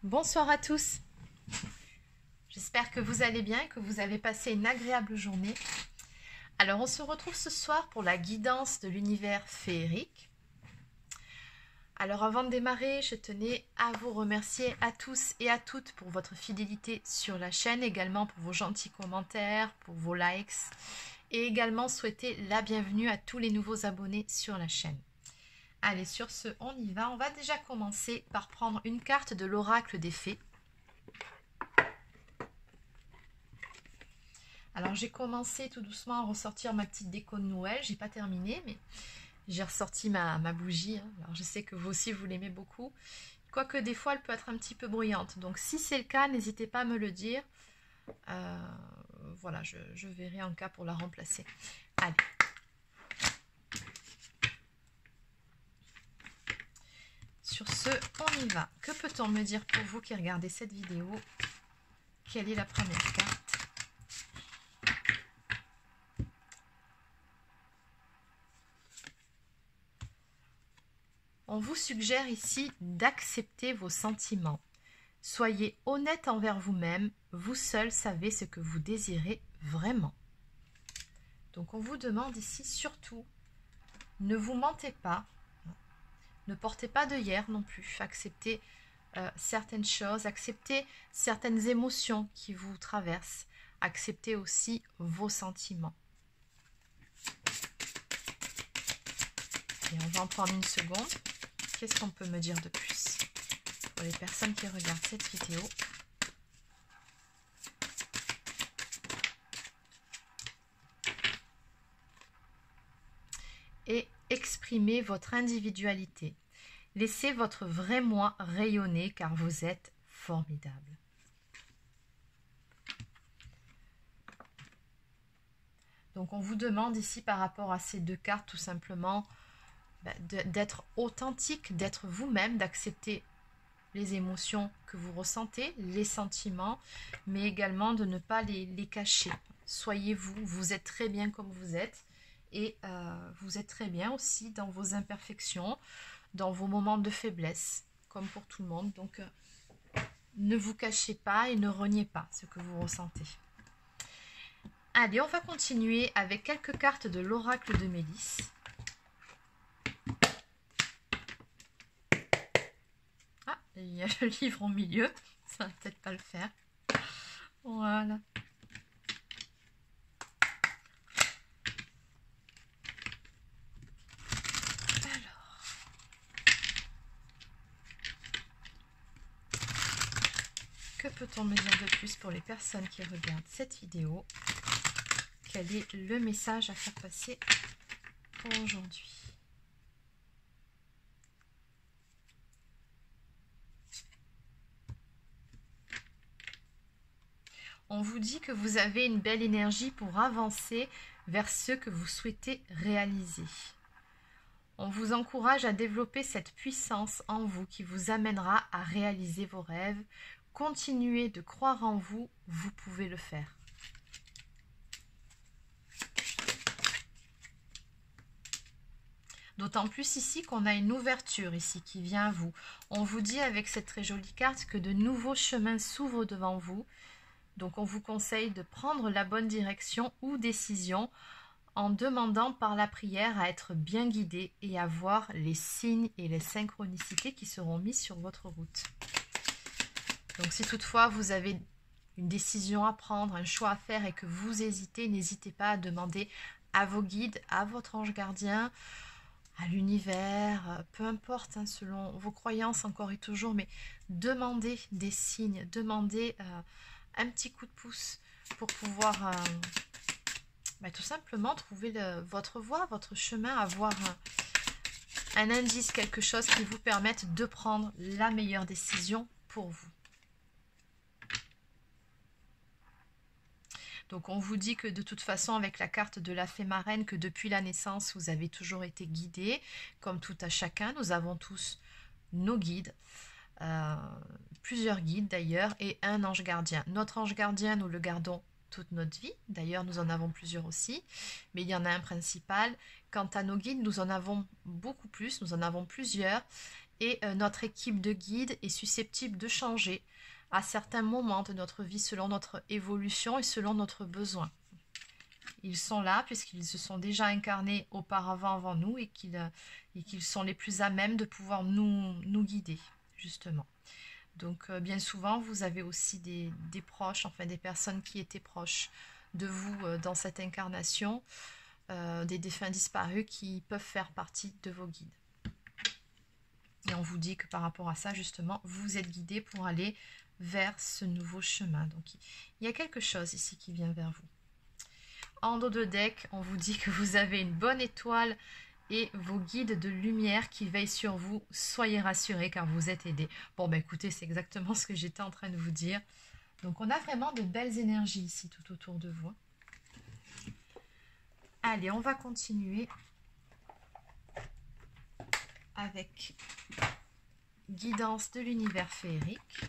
Bonsoir à tous. J'espère que vous allez bien et que vous avez passé une agréable journée. Alors on se retrouve ce soir pour la guidance de l'univers féerique. Alors avant de démarrer, je tenais à vous remercier à tous et à toutes pour votre fidélité sur la chaîne, également pour vos gentils commentaires, pour vos likes et également souhaiter la bienvenue à tous les nouveaux abonnés sur la chaîne. Allez, sur ce, on y va. On va déjà commencer par prendre une carte de l'oracle des fées. Alors, j'ai commencé tout doucement à ressortir ma petite déco de Noël. J'ai pas terminé, mais j'ai ressorti ma bougie. Alors, je sais que vous aussi, vous l'aimez beaucoup. Quoique, des fois, elle peut être un petit peu bruyante. Donc, si c'est le cas, n'hésitez pas à me le dire. Voilà, je verrai un cas pour la remplacer. Allez. Sur ce, on y va. Que peut-on me dire pour vous qui regardez cette vidéo? Quelle est la première carte? On vous suggère ici d'accepter vos sentiments. Soyez honnête envers vous-même. Vous seul savez ce que vous désirez vraiment. Donc on vous demande ici surtout, ne vous mentez pas. Ne portez pas d'œillères non plus. Acceptez certaines choses, acceptez certaines émotions qui vous traversent. Acceptez aussi vos sentiments. Et on va en prendre une seconde. Qu'est-ce qu'on peut me dire de plus pour les personnes qui regardent cette vidéo? Et exprimez votre individualité. Laissez votre vrai moi rayonner car vous êtes formidable. Donc on vous demande ici par rapport à ces deux cartes tout simplement d'être authentique, d'être vous-même, d'accepter les émotions que vous ressentez, les sentiments, mais également de ne pas les cacher. Soyez vous, vous êtes très bien comme vous êtes et vous êtes très bien aussi dans vos imperfections, dans vos moments de faiblesse, comme pour tout le monde. Donc, ne vous cachez pas et ne reniez pas ce que vous ressentez. Allez, on va continuer avec quelques cartes de l'oracle de Mélisse. Ah, il y a le livre au milieu, ça va peut-être pas le faire. Voilà. Que peut-on me dire de plus pour les personnes qui regardent cette vidéo? Quel est le message à faire passer pour aujourd'hui? On vous dit que vous avez une belle énergie pour avancer vers ce que vous souhaitez réaliser. On vous encourage à développer cette puissance en vous qui vous amènera à réaliser vos rêves. Continuez de croire en vous, vous pouvez le faire. D'autant plus ici qu'on a une ouverture ici qui vient à vous. On vous dit avec cette très jolie carte que de nouveaux chemins s'ouvrent devant vous. Donc on vous conseille de prendre la bonne direction ou décision en demandant par la prière à être bien guidé et à voir les signes et les synchronicités qui seront mis sur votre route. Donc si toutefois vous avez une décision à prendre, un choix à faire et que vous hésitez, n'hésitez pas à demander à vos guides, à votre ange gardien, à l'univers, peu importe, hein, selon vos croyances encore et toujours, mais demandez des signes, demandez un petit coup de pouce pour pouvoir tout simplement trouver votre voie, votre chemin, avoir un indice, quelque chose qui vous permette de prendre la meilleure décision pour vous. Donc on vous dit que de toute façon avec la carte de la fée marraine, que depuis la naissance vous avez toujours été guidé, comme tout à chacun, nous avons tous nos guides, plusieurs guides d'ailleurs, et un ange gardien. Notre ange gardien, nous le gardons toute notre vie, d'ailleurs nous en avons plusieurs aussi, mais il y en a un principal. Quant à nos guides, nous en avons beaucoup plus, nous en avons plusieurs, Et notre équipe de guides est susceptible de changer à certains moments de notre vie selon notre évolution et selon notre besoin. Ils sont là puisqu'ils se sont déjà incarnés auparavant avant nous et qu'ils sont les plus à même de pouvoir nous guider, justement. Donc, bien souvent, vous avez aussi des proches, enfin des personnes qui étaient proches de vous dans cette incarnation, des défunts disparus qui peuvent faire partie de vos guides. Et on vous dit que par rapport à ça, justement, vous êtes guidés pour aller vers ce nouveau chemin. Donc, il y a quelque chose ici qui vient vers vous. En dos de deck, on vous dit que vous avez une bonne étoile et vos guides de lumière qui veillent sur vous. Soyez rassurés car vous êtes aidés. Bon, ben écoutez, c'est exactement ce que j'étais en train de vous dire. Donc, on a vraiment de belles énergies ici tout autour de vous. Allez, on va continuer avec guidance de l'univers féerique.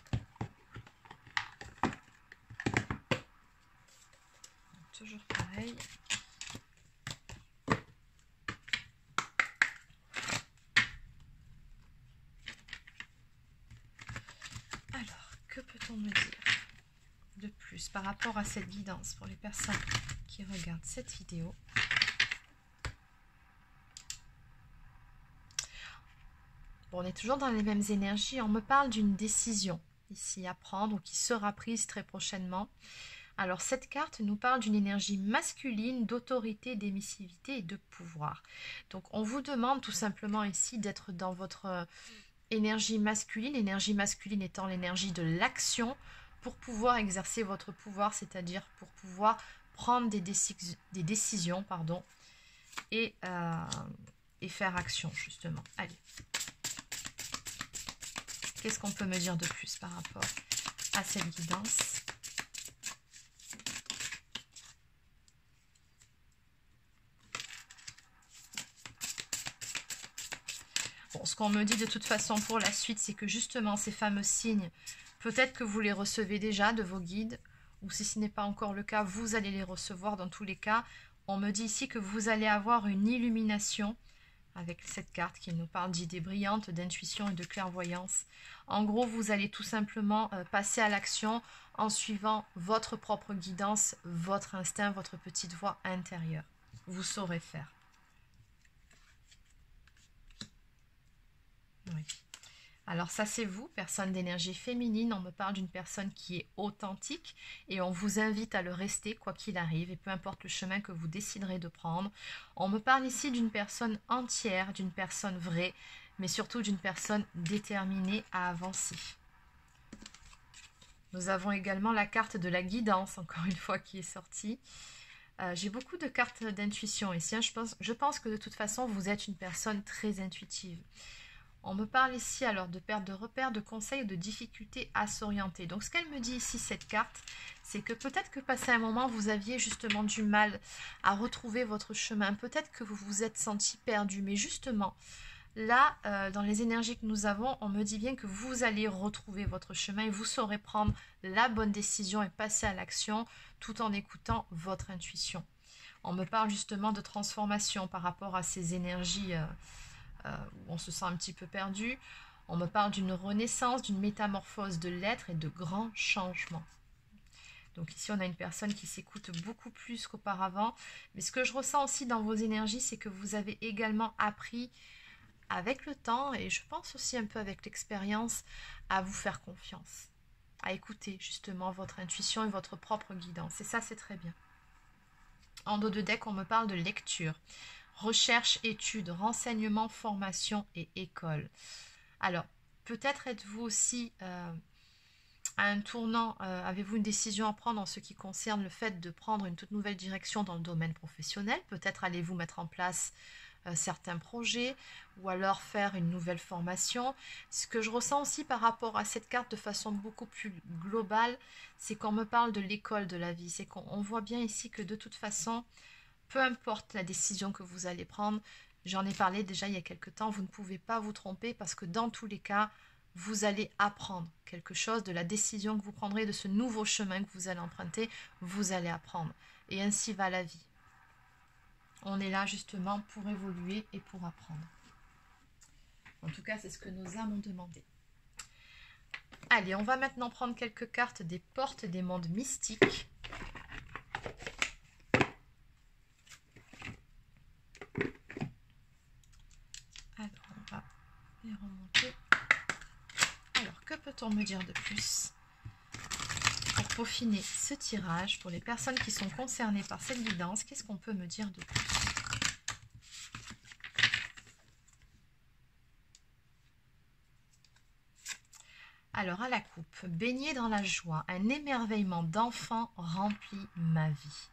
Toujours pareil. Alors, que peut-on me dire de plus par rapport à cette guidance pour les personnes qui regardent cette vidéo? Bon, on est toujours dans les mêmes énergies. On me parle d'une décision ici à prendre ou qui sera prise très prochainement. Alors, cette carte nous parle d'une énergie masculine, d'autorité, d'émissivité et de pouvoir. Donc, on vous demande tout simplement ici d'être dans votre énergie masculine étant l'énergie de l'action pour pouvoir exercer votre pouvoir, c'est-à-dire pour pouvoir prendre des décisions et faire action, justement. Allez. Qu'est-ce qu'on peut me dire de plus par rapport à cette guidance ? Bon, ce qu'on me dit de toute façon pour la suite, c'est que justement ces fameux signes, peut-être que vous les recevez déjà de vos guides, ou si ce n'est pas encore le cas, vous allez les recevoir dans tous les cas. On me dit ici que vous allez avoir une illumination avec cette carte qui nous parle d'idées brillantes, d'intuition et de clairvoyance. En gros, vous allez tout simplement passer à l'action en suivant votre propre guidance, votre instinct, votre petite voix intérieure. Vous saurez faire. Oui. Alors ça c'est vous, personne d'énergie féminine, on me parle d'une personne qui est authentique et on vous invite à le rester quoi qu'il arrive et peu importe le chemin que vous déciderez de prendre. On me parle ici d'une personne entière, d'une personne vraie, mais surtout d'une personne déterminée à avancer. Nous avons également la carte de la guidance, encore une fois, qui est sortie. J'ai beaucoup de cartes d'intuition ici, hein. Je pense que de toute façon vous êtes une personne très intuitive. On me parle ici alors de perte de repères, de conseils, de difficultés à s'orienter. Donc ce qu'elle me dit ici, cette carte, c'est que peut-être que passé un moment, vous aviez justement du mal à retrouver votre chemin. Peut-être que vous vous êtes senti perdu. Mais justement, là, dans les énergies que nous avons, on me dit bien que vous allez retrouver votre chemin et vous saurez prendre la bonne décision et passer à l'action tout en écoutant votre intuition. On me parle justement de transformation par rapport à ces énergies où on se sent un petit peu perdu. On me parle d'une renaissance, d'une métamorphose de l'être et de grands changements. Donc ici, on a une personne qui s'écoute beaucoup plus qu'auparavant. Mais ce que je ressens aussi dans vos énergies, c'est que vous avez également appris avec le temps, et je pense aussi un peu avec l'expérience, à vous faire confiance, à écouter justement votre intuition et votre propre guidance. Et ça, c'est très bien. En dos de deck, on me parle de lecture. Recherche, études, renseignements, formation et école. Alors, peut-être êtes-vous aussi à un tournant, avez-vous une décision à prendre en ce qui concerne le fait de prendre une toute nouvelle direction dans le domaine professionnel. Peut-être allez-vous mettre en place certains projets ou alors faire une nouvelle formation. Ce que je ressens aussi par rapport à cette carte de façon beaucoup plus globale, c'est qu'on me parle de l'école de la vie. C'est qu'on voit bien ici que de toute façon, peu importe la décision que vous allez prendre, j'en ai parlé déjà il y a quelques temps, vous ne pouvez pas vous tromper parce que dans tous les cas, vous allez apprendre quelque chose de la décision que vous prendrez, de ce nouveau chemin que vous allez emprunter, vous allez apprendre. Et ainsi va la vie. On est là justement pour évoluer et pour apprendre. En tout cas, c'est ce que nos âmes ont demandé. Allez, on va maintenant prendre quelques cartes des portes des mondes mystiques. Alors, on va les remonter. Alors, que peut-on me dire de plus pour peaufiner ce tirage? Pour les personnes qui sont concernées par cette guidance, qu'est-ce qu'on peut me dire de plus? Alors, à la coupe, baigner dans la joie, un émerveillement d'enfant remplit ma vie.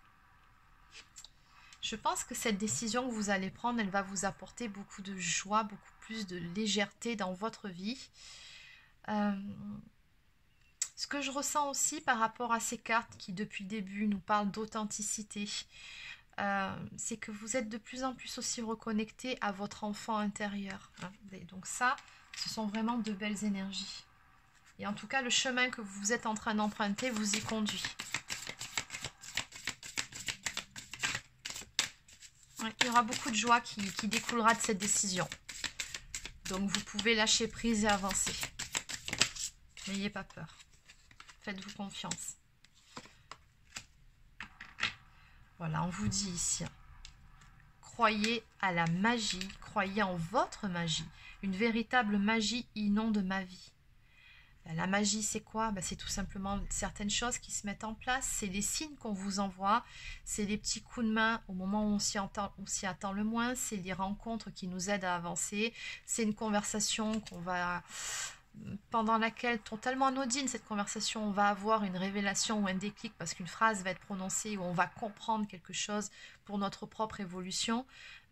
Je pense que cette décision que vous allez prendre, elle va vous apporter beaucoup de joie, beaucoup plus de légèreté dans votre vie. Ce que je ressens aussi par rapport à ces cartes qui, depuis le début, nous parlent d'authenticité, c'est que vous êtes de plus en plus aussi reconnecté à votre enfant intérieur. Hein. Et donc ça, ce sont vraiment de belles énergies. Et en tout cas, le chemin que vous êtes en train d'emprunter vous y conduit. Ouais, il y aura beaucoup de joie qui découlera de cette décision. Donc, vous pouvez lâcher prise et avancer. N'ayez pas peur. Faites-vous confiance. Voilà, on vous dit ici. Croyez à la magie. Croyez en votre magie. Une véritable magie inonde ma vie. La magie, c'est quoi? C'est tout simplement certaines choses qui se mettent en place. C'est les signes qu'on vous envoie. C'est les petits coups de main au moment où on s'y attend le moins. C'est les rencontres qui nous aident à avancer. C'est une conversation pendant laquelle, totalement anodine, cette conversation, on va avoir une révélation ou un déclic parce qu'une phrase va être prononcée ou on va comprendre quelque chose pour notre propre évolution.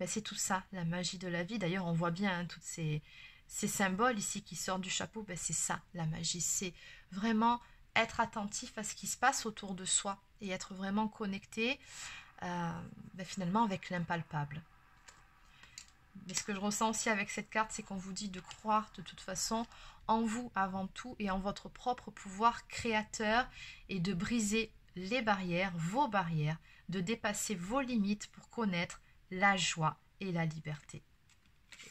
C'est tout ça, la magie de la vie. D'ailleurs, on voit bien toutes ces symboles ici qui sortent du chapeau, c'est ça la magie, c'est vraiment être attentif à ce qui se passe autour de soi et être vraiment connecté finalement avec l'impalpable. Mais ce que je ressens aussi avec cette carte, c'est qu'on vous dit de croire de toute façon en vous avant tout et en votre propre pouvoir créateur et de briser les barrières, vos barrières, de dépasser vos limites pour connaître la joie et la liberté.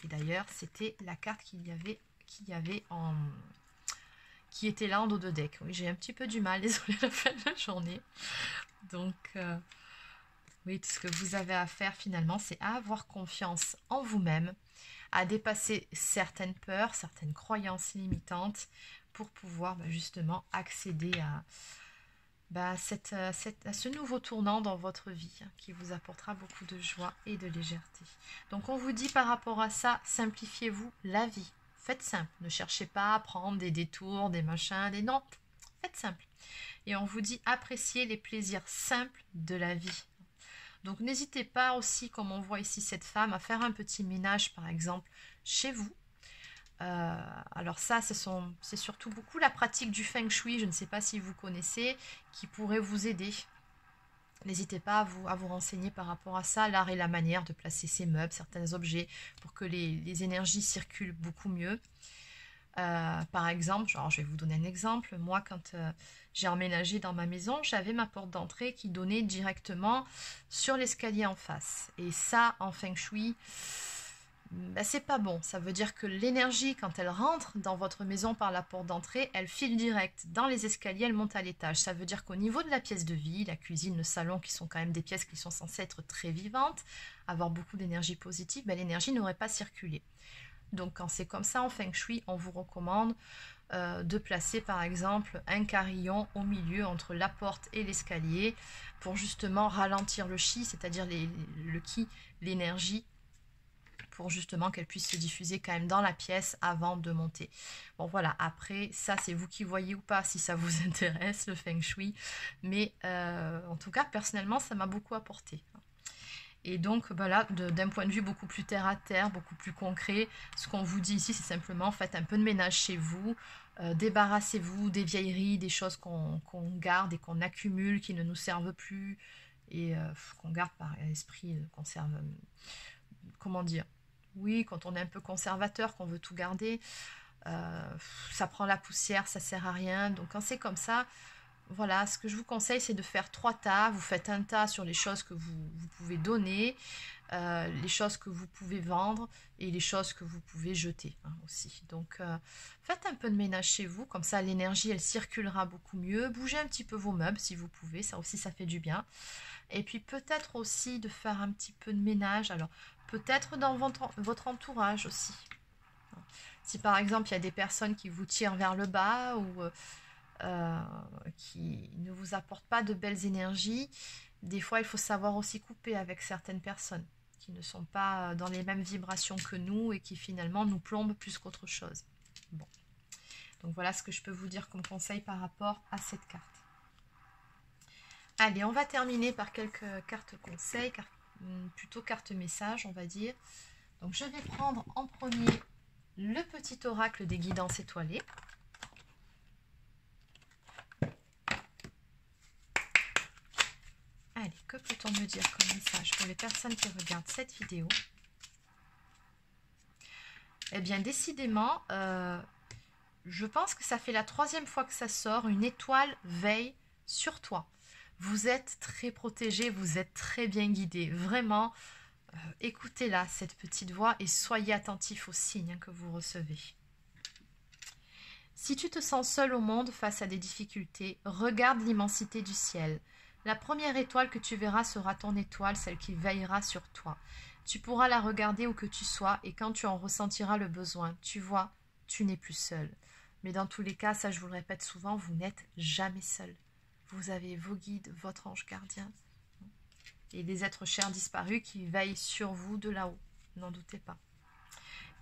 Et d'ailleurs, c'était la carte qui était là en dos de deck. Oui, j'ai un petit peu du mal, désolée, à la fin de la journée. Donc, oui, tout ce que vous avez à faire finalement, c'est à avoir confiance en vous-même, à dépasser certaines peurs, certaines croyances limitantes pour pouvoir justement accéder à ce nouveau tournant dans votre vie qui vous apportera beaucoup de joie et de légèreté. Donc on vous dit par rapport à ça, simplifiez-vous la vie. Faites simple, ne cherchez pas à prendre des détours, des machins, non, faites simple. Et on vous dit appréciez les plaisirs simples de la vie. Donc n'hésitez pas aussi, comme on voit ici cette femme, à faire un petit ménage par exemple chez vous. Alors ça, c'est surtout beaucoup la pratique du Feng Shui, je ne sais pas si vous connaissez, qui pourrait vous aider. N'hésitez pas à vous renseigner par rapport à ça, l'art et la manière de placer ces meubles, certains objets, pour que les énergies circulent beaucoup mieux. Par exemple, je vais vous donner un exemple, moi quand j'ai emménagé dans ma maison, j'avais ma porte d'entrée qui donnait directement sur l'escalier en face. Et ça, en Feng Shui, c'est pas bon. Ça veut dire que l'énergie, quand elle rentre dans votre maison par la porte d'entrée, elle file direct dans les escaliers, elle monte à l'étage. Ça veut dire qu'au niveau de la pièce de vie, la cuisine, le salon, qui sont quand même des pièces qui sont censées être très vivantes, avoir beaucoup d'énergie positive, l'énergie n'aurait pas circulé. Donc quand c'est comme ça en Feng Shui, on vous recommande de placer par exemple un carillon au milieu entre la porte et l'escalier pour justement ralentir le chi, c'est-à-dire le ki, l'énergie, pour justement qu'elle puisse se diffuser quand même dans la pièce avant de monter. Bon voilà, après ça c'est vous qui voyez ou pas si ça vous intéresse le Feng Shui, mais en tout cas personnellement ça m'a beaucoup apporté. Et donc voilà, d'un point de vue beaucoup plus terre à terre, beaucoup plus concret, ce qu'on vous dit ici c'est simplement faites un peu de ménage chez vous, débarrassez-vous des vieilleries, des choses qu'on garde et qu'on accumule, qui ne nous servent plus, et qu'on garde par esprit, conserve, comment dire, oui, quand on est un peu conservateur, qu'on veut tout garder, ça prend la poussière, ça sert à rien. Donc quand c'est comme ça, voilà, ce que je vous conseille, c'est de faire 3 tas. Vous faites un tas sur les choses que vous pouvez donner, les choses que vous pouvez vendre et les choses que vous pouvez jeter aussi. Donc, faites un peu de ménage chez vous, comme ça l'énergie, elle circulera beaucoup mieux. Bougez un petit peu vos meubles si vous pouvez, ça aussi, ça fait du bien. Et puis, peut-être aussi de faire un petit peu de ménage. Alors, peut-être dans votre entourage aussi. Si par exemple, il y a des personnes qui vous tirent vers le bas ou qui ne vous apportent pas de belles énergies, des fois il faut savoir aussi couper avec certaines personnes qui ne sont pas dans les mêmes vibrations que nous et qui finalement nous plombent plus qu'autre chose. Bon. Donc voilà ce que je peux vous dire comme conseil par rapport à cette carte. Allez, on va terminer par quelques cartes conseils, plutôt cartes messages on va dire. Donc je vais prendre en premier le petit oracle des guidances étoilées. Allez, que peut-on me dire comme message pour les personnes qui regardent cette vidéo? Eh bien, décidément, je pense que ça fait la 3e fois que ça sort. Une étoile veille sur toi. Vous êtes très protégé, vous êtes très bien guidé. Vraiment, écoutez-la, cette petite voix, et soyez attentif aux signes que vous recevez. Si tu te sens seul au monde face à des difficultés, regarde l'immensité du ciel. La première étoile que tu verras sera ton étoile, celle qui veillera sur toi. Tu pourras la regarder où que tu sois et quand tu en ressentiras le besoin, tu vois, tu n'es plus seul. Mais dans tous les cas, ça je vous le répète souvent, vous n'êtes jamais seul. Vous avez vos guides, votre ange gardien et des êtres chers disparus qui veillent sur vous de là-haut, n'en doutez pas.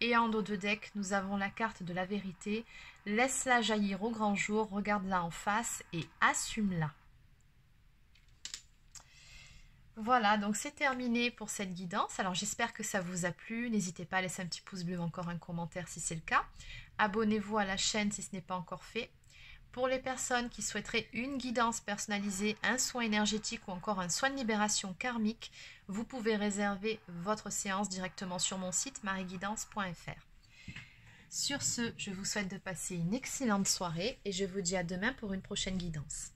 Et en dos de deck, nous avons la carte de la vérité. Laisse-la jaillir au grand jour, regarde-la en face et assume-la. Voilà, donc c'est terminé pour cette guidance. Alors j'espère que ça vous a plu. N'hésitez pas à laisser un petit pouce bleu ou encore un commentaire si c'est le cas. Abonnez-vous à la chaîne si ce n'est pas encore fait. Pour les personnes qui souhaiteraient une guidance personnalisée, un soin énergétique ou encore un soin de libération karmique, vous pouvez réserver votre séance directement sur mon site marieguidance.fr. Sur ce, je vous souhaite de passer une excellente soirée et je vous dis à demain pour une prochaine guidance.